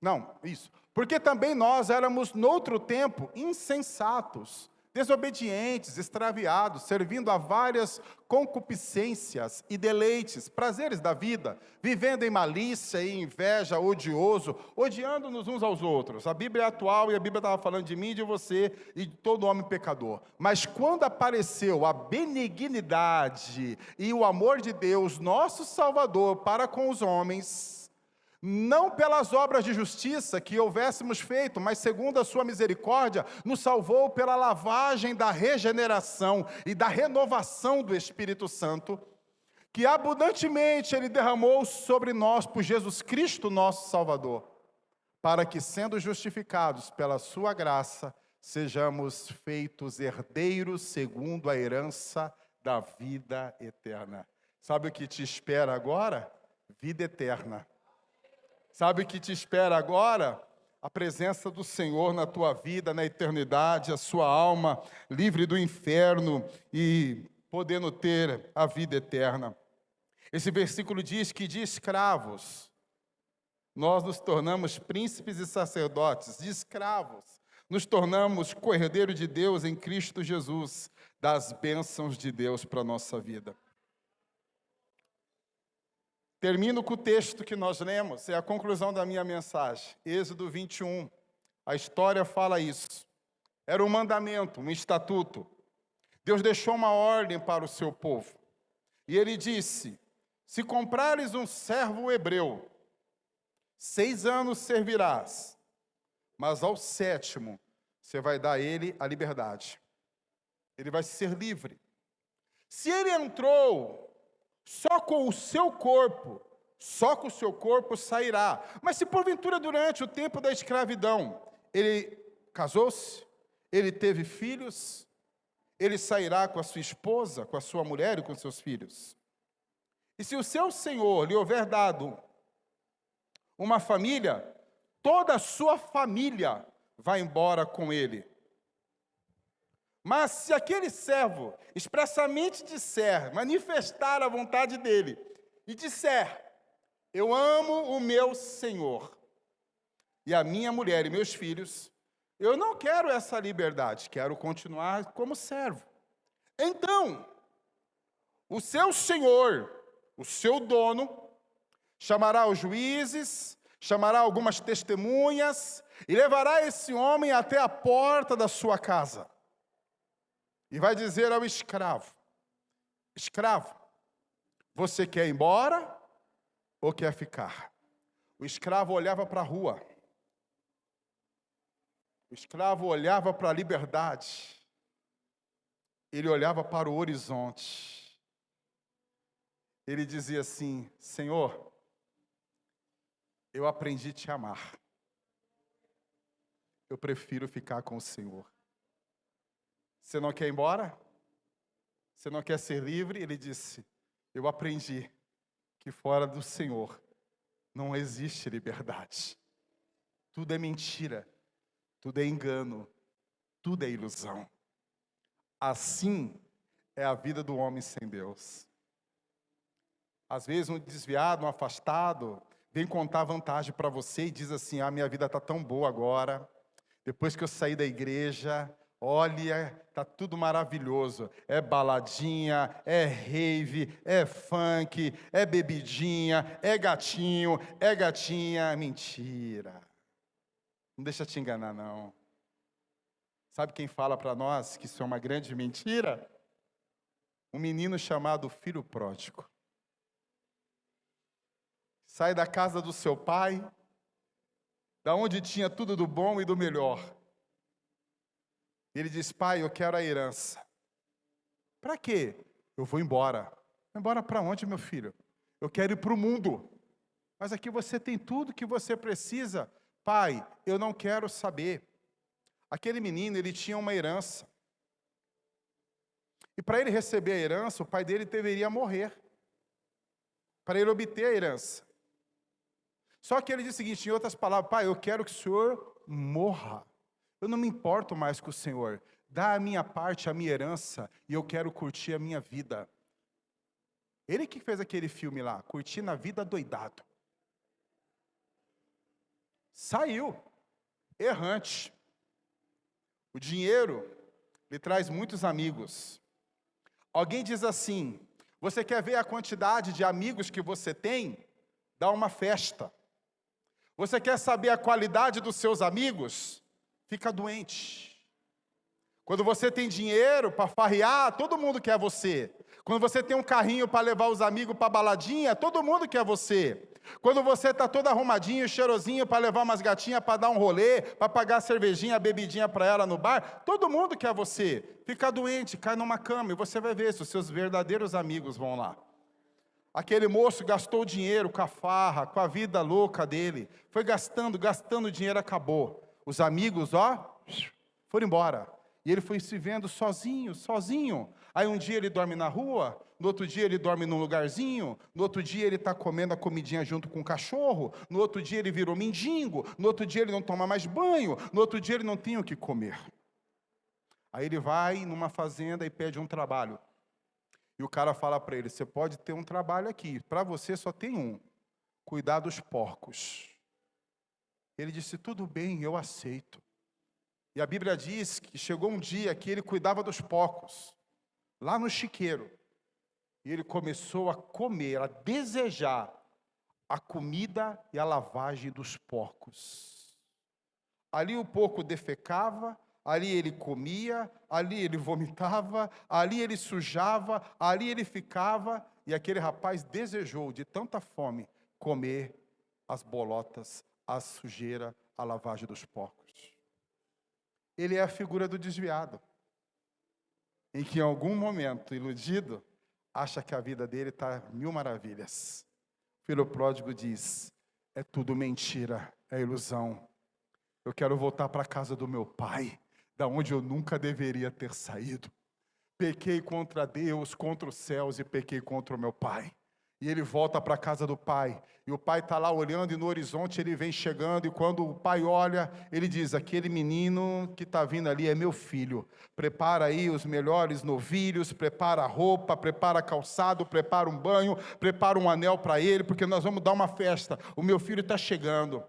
não, isso. Porque também nós éramos, noutro tempo, insensatos, desobedientes, extraviados, servindo a várias concupiscências e deleites, prazeres da vida, vivendo em malícia e inveja, odioso, odiando-nos uns aos outros. A Bíblia é atual e a Bíblia estava falando de mim, de você e de todo homem pecador. Mas quando apareceu a benignidade e o amor de Deus, nosso Salvador, para com os homens, não pelas obras de justiça que houvéssemos feito, mas segundo a sua misericórdia, nos salvou pela lavagem da regeneração e da renovação do Espírito Santo, que abundantemente Ele derramou sobre nós por Jesus Cristo, nosso Salvador, para que, sendo justificados pela sua graça, sejamos feitos herdeiros segundo a herança da vida eterna. Sabe o que te espera agora? Vida eterna. Sabe o que te espera agora? A presença do Senhor na tua vida, na eternidade, a sua alma livre do inferno e podendo ter a vida eterna. Esse versículo diz que de escravos, nós nos tornamos príncipes e sacerdotes. De escravos, nos tornamos co-herdeiro de Deus em Cristo Jesus, das bênçãos de Deus para a nossa vida. Termino com o texto que nós lemos, é a conclusão da minha mensagem, Êxodo 21. A história fala isso. Era um mandamento, um estatuto. Deus deixou uma ordem para o seu povo. E Ele disse, se comprares um servo hebreu, 6 anos servirás, mas ao 7º você vai dar a ele a liberdade. Ele vai ser livre. Se ele entrou só com o seu corpo sairá. Mas se porventura durante o tempo da escravidão, ele casou-se, ele teve filhos, ele sairá com a sua esposa, com a sua mulher e com seus filhos. E se o seu Senhor lhe houver dado uma família, toda a sua família vai embora com ele. Mas se aquele servo expressamente disser, manifestar a vontade dele, e disser, eu amo o meu Senhor, e a minha mulher e meus filhos, eu não quero essa liberdade, quero continuar como servo. Então, o seu Senhor, o seu dono, chamará os juízes, chamará algumas testemunhas, e levará esse homem até a porta da sua casa. E vai dizer ao escravo, escravo, você quer ir embora ou quer ficar? O escravo olhava para a rua. O escravo olhava para a liberdade. Ele olhava para o horizonte. Ele dizia assim, Senhor, eu aprendi a te amar. Eu prefiro ficar com o Senhor. Você não quer ir embora? Você não quer ser livre? Ele disse, eu aprendi que fora do Senhor não existe liberdade. Tudo é mentira, tudo é engano, tudo é ilusão. Assim é a vida do homem sem Deus. Às vezes um desviado, um afastado, vem contar vantagem para você e diz assim, minha vida está tão boa agora, depois que eu saí da igreja, olha, tá tudo maravilhoso, é baladinha, é rave, é funk, é bebidinha, é gatinha, mentira. Não deixa te enganar não. Sabe quem fala para nós que isso é uma grande mentira? Um menino chamado filho pródigo. Sai da casa do seu pai, da onde tinha tudo do bom e do melhor. Ele diz, pai, eu quero a herança. Para quê? Eu vou embora. Vai embora para onde, meu filho? Eu quero ir para o mundo. Mas aqui você tem tudo que você precisa. Pai, eu não quero saber. Aquele menino, ele tinha uma herança. E para ele receber a herança, o pai dele deveria morrer. Para ele obter a herança. Só que ele diz o seguinte, em outras palavras, pai, eu quero que o senhor morra. Eu não me importo mais com o Senhor. Dá a minha parte, a minha herança, e eu quero curtir a minha vida. Ele que fez aquele filme lá, Curtindo a Vida Doidado. Saiu, errante. O dinheiro lhe traz muitos amigos. Alguém diz assim: você quer ver a quantidade de amigos que você tem? Dá uma festa. Você quer saber a qualidade dos seus amigos? Fica doente. Quando você tem dinheiro para farrear, todo mundo quer você. Quando você tem um carrinho para levar os amigos para baladinha, todo mundo quer você. Quando você está todo arrumadinho, cheirosinho para levar umas gatinhas para dar um rolê, para pagar a cervejinha, a bebidinha para ela no bar, todo mundo quer você. Fica doente, cai numa cama e você vai ver se os seus verdadeiros amigos vão lá. Aquele moço gastou dinheiro com a farra, com a vida louca dele. Foi gastando dinheiro, acabou. Os amigos, foram embora. E ele foi se vendo sozinho. Aí um dia ele dorme na rua, no outro dia ele dorme num lugarzinho, no outro dia ele está comendo a comidinha junto com o cachorro, no outro dia ele virou mendigo, no outro dia ele não toma mais banho, no outro dia ele não tem o que comer. Aí ele vai numa fazenda e pede um trabalho. E o cara fala para ele: você pode ter um trabalho aqui, para você só tem um, cuidar dos porcos. Ele disse: tudo bem, eu aceito. E a Bíblia diz que chegou um dia que ele cuidava dos porcos, lá no chiqueiro. E ele começou a comer, a desejar a comida e a lavagem dos porcos. Ali o porco defecava, ali ele comia, ali ele vomitava, ali ele sujava, ali ele ficava. E aquele rapaz desejou, de tanta fome, comer as bolotas, a sujeira, a lavagem dos porcos. Ele é a figura do desviado, em que em algum momento, iludido, acha que a vida dele está mil maravilhas. O filho pródigo diz: é tudo mentira, é ilusão. Eu quero voltar para a casa do meu pai, da onde eu nunca deveria ter saído. Pequei contra Deus, contra os céus e pequei contra o meu pai. E ele volta para a casa do pai. E o pai está lá olhando e no horizonte ele vem chegando. E quando o pai olha, ele diz: aquele menino que está vindo ali é meu filho. Prepara aí os melhores novilhos, prepara a roupa, prepara calçado, prepara um banho, prepara um anel para ele, porque nós vamos dar uma festa. O meu filho está chegando.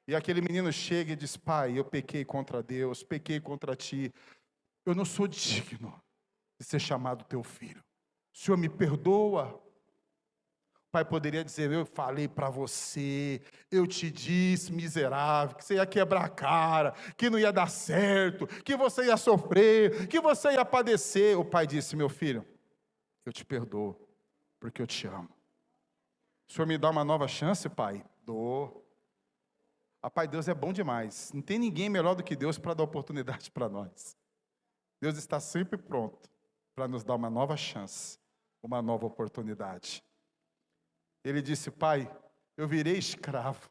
E aquele menino chega e diz: pai, eu pequei contra Deus, pequei contra ti. Eu não sou digno de ser chamado teu filho. O Senhor me perdoa. O pai poderia dizer: eu falei para você, eu te disse, miserável, que você ia quebrar a cara, que não ia dar certo, que você ia sofrer, que você ia padecer. O pai disse: meu filho, eu te perdoo, porque eu te amo. O Senhor me dá uma nova chance, pai? Dou. Pai, Deus é bom demais. Não tem ninguém melhor do que Deus para dar oportunidade para nós. Deus está sempre pronto para nos dar uma nova chance, uma nova oportunidade. Ele disse: pai, eu virei escravo,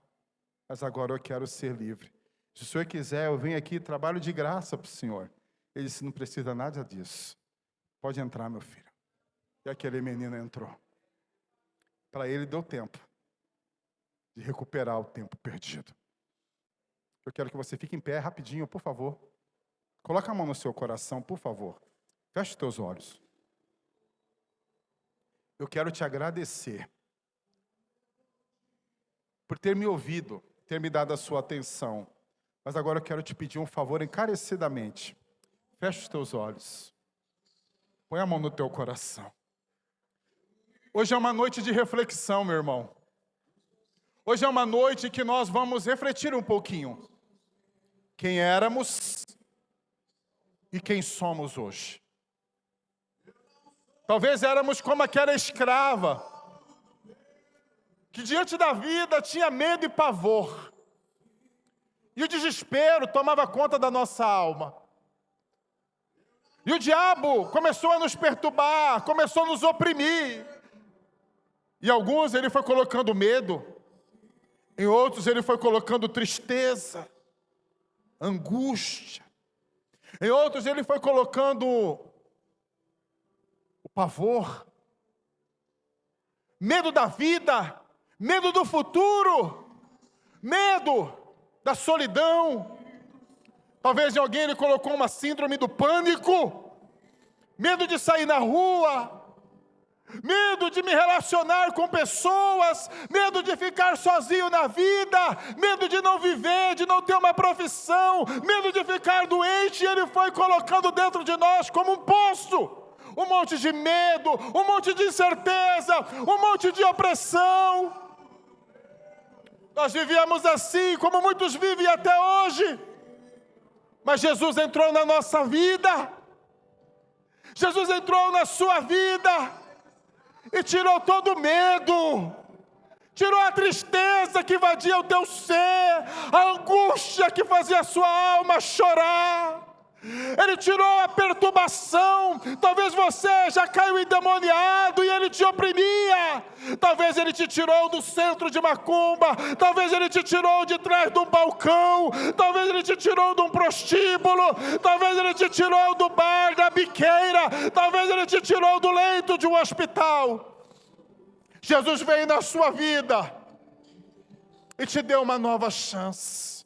mas agora eu quero ser livre. Se o senhor quiser, eu venho aqui e trabalho de graça para o senhor. Ele disse: não precisa nada disso. Pode entrar, meu filho. E aquele menino entrou. Para ele deu tempo de recuperar o tempo perdido. Eu quero que você fique em pé rapidinho, por favor. Coloca a mão no seu coração, por favor. Feche os teus olhos. Eu quero te agradecer por ter me ouvido, ter me dado a sua atenção. Mas agora eu quero te pedir um favor encarecidamente. Feche os teus olhos. Põe a mão no teu coração. Hoje é uma noite de reflexão, meu irmão. Hoje é uma noite que nós vamos refletir um pouquinho. Quem éramos e quem somos hoje. Talvez éramos como aquela escrava, que diante da vida tinha medo e pavor. E o desespero tomava conta da nossa alma. E o diabo começou a nos perturbar, começou a nos oprimir. E alguns ele foi colocando medo, em outros ele foi colocando tristeza, angústia. Em outros ele foi colocando o pavor, medo da vida, medo do futuro, medo da solidão. Talvez em alguém ele colocou uma síndrome do pânico, medo de sair na rua, medo de me relacionar com pessoas, medo de ficar sozinho na vida, medo de não viver, de não ter uma profissão, medo de ficar doente, e Ele foi colocando dentro de nós como um poço, um monte de medo, um monte de incerteza, um monte de opressão. Nós vivíamos assim, como muitos vivem até hoje, mas Jesus entrou na nossa vida, Jesus entrou na sua vida, e tirou todo o medo, tirou a tristeza que invadia o teu ser, a angústia que fazia a sua alma chorar. Ele tirou a perturbação. Talvez você já caiu endemoniado e ele te oprimia. Talvez ele te tirou do centro de macumba. Talvez ele te tirou de trás de um balcão. Talvez ele te tirou de um prostíbulo. Talvez ele te tirou do bar, da biqueira. Talvez ele te tirou do leito de um hospital. Jesus veio na sua vida e te deu uma nova chance.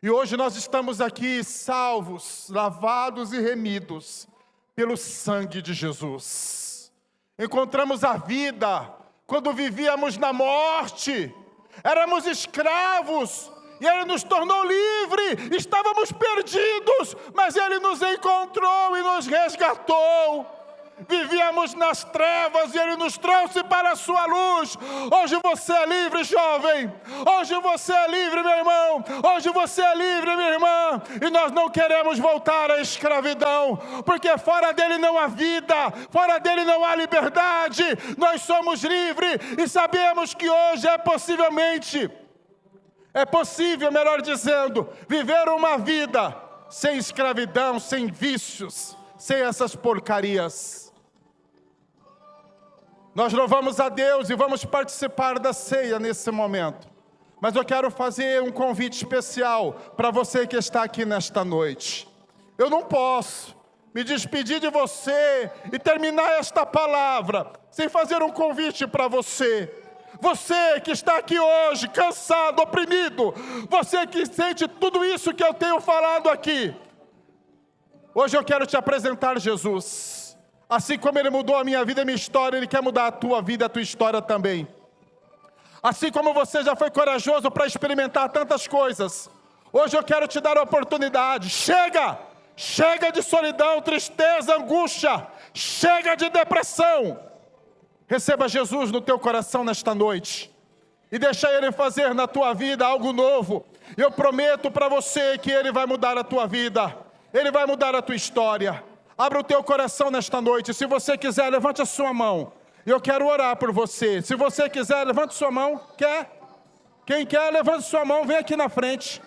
E hoje nós estamos aqui salvos, lavados e remidos pelo sangue de Jesus. Encontramos a vida quando vivíamos na morte, éramos escravos e Ele nos tornou livre, estávamos perdidos, mas Ele nos encontrou e nos resgatou. Vivíamos nas trevas e Ele nos trouxe para a sua luz. Hoje você é livre, jovem. Hoje você é livre, meu irmão. Hoje você é livre, minha irmã. E nós não queremos voltar à escravidão, porque fora dele não há vida, fora dele não há liberdade. Nós somos livres e sabemos que hoje é possível, melhor dizendo, viver uma vida sem escravidão, sem vícios, sem essas porcarias. Nós louvamos a Deus e vamos participar da ceia nesse momento. Mas eu quero fazer um convite especial para você que está aqui nesta noite. Eu não posso me despedir de você e terminar esta palavra sem fazer um convite para você. Você que está aqui hoje, cansado, oprimido, você que sente tudo isso que eu tenho falado aqui. Hoje eu quero te apresentar Jesus. Assim como Ele mudou a minha vida e a minha história, Ele quer mudar a tua vida e a tua história também. Assim como você já foi corajoso para experimentar tantas coisas, hoje eu quero te dar a oportunidade. Chega de solidão, tristeza, angústia. Chega de depressão. Receba Jesus no teu coração nesta noite. E deixa Ele fazer na tua vida algo novo. Eu prometo para você que Ele vai mudar a tua vida. Ele vai mudar a tua história. Abra o teu coração nesta noite. Se você quiser, levante a sua mão. Eu quero orar por você. Se você quiser, levante sua mão. Quer? Quem quer, levante sua mão. Vem aqui na frente.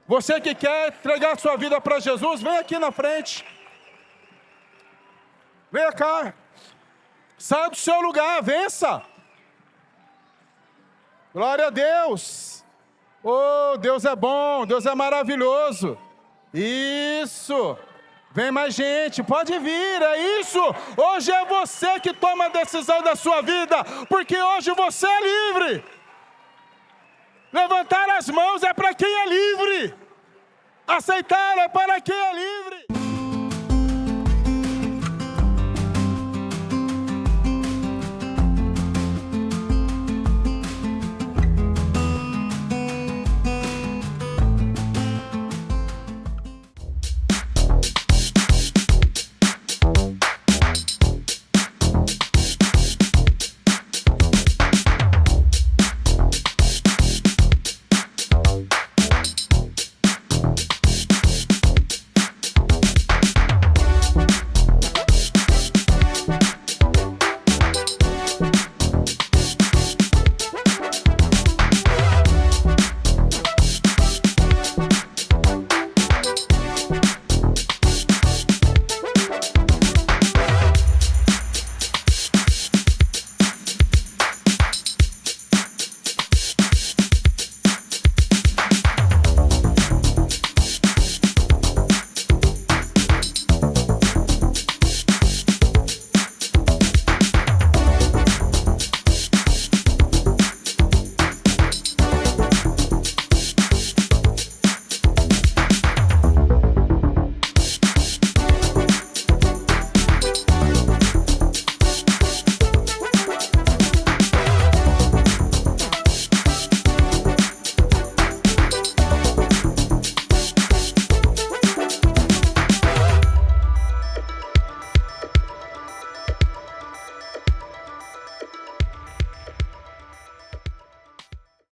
Você que quer entregar sua vida para Jesus, vem aqui na frente. Venha cá. Saia do seu lugar, vença. Glória a Deus. Oh, Deus é bom, Deus é maravilhoso. Isso. Vem mais gente, pode vir, é isso. Hoje é você que toma a decisão da sua vida, porque hoje você é livre. Levantar as mãos é para quem é livre. Aceitar é para quem é livre.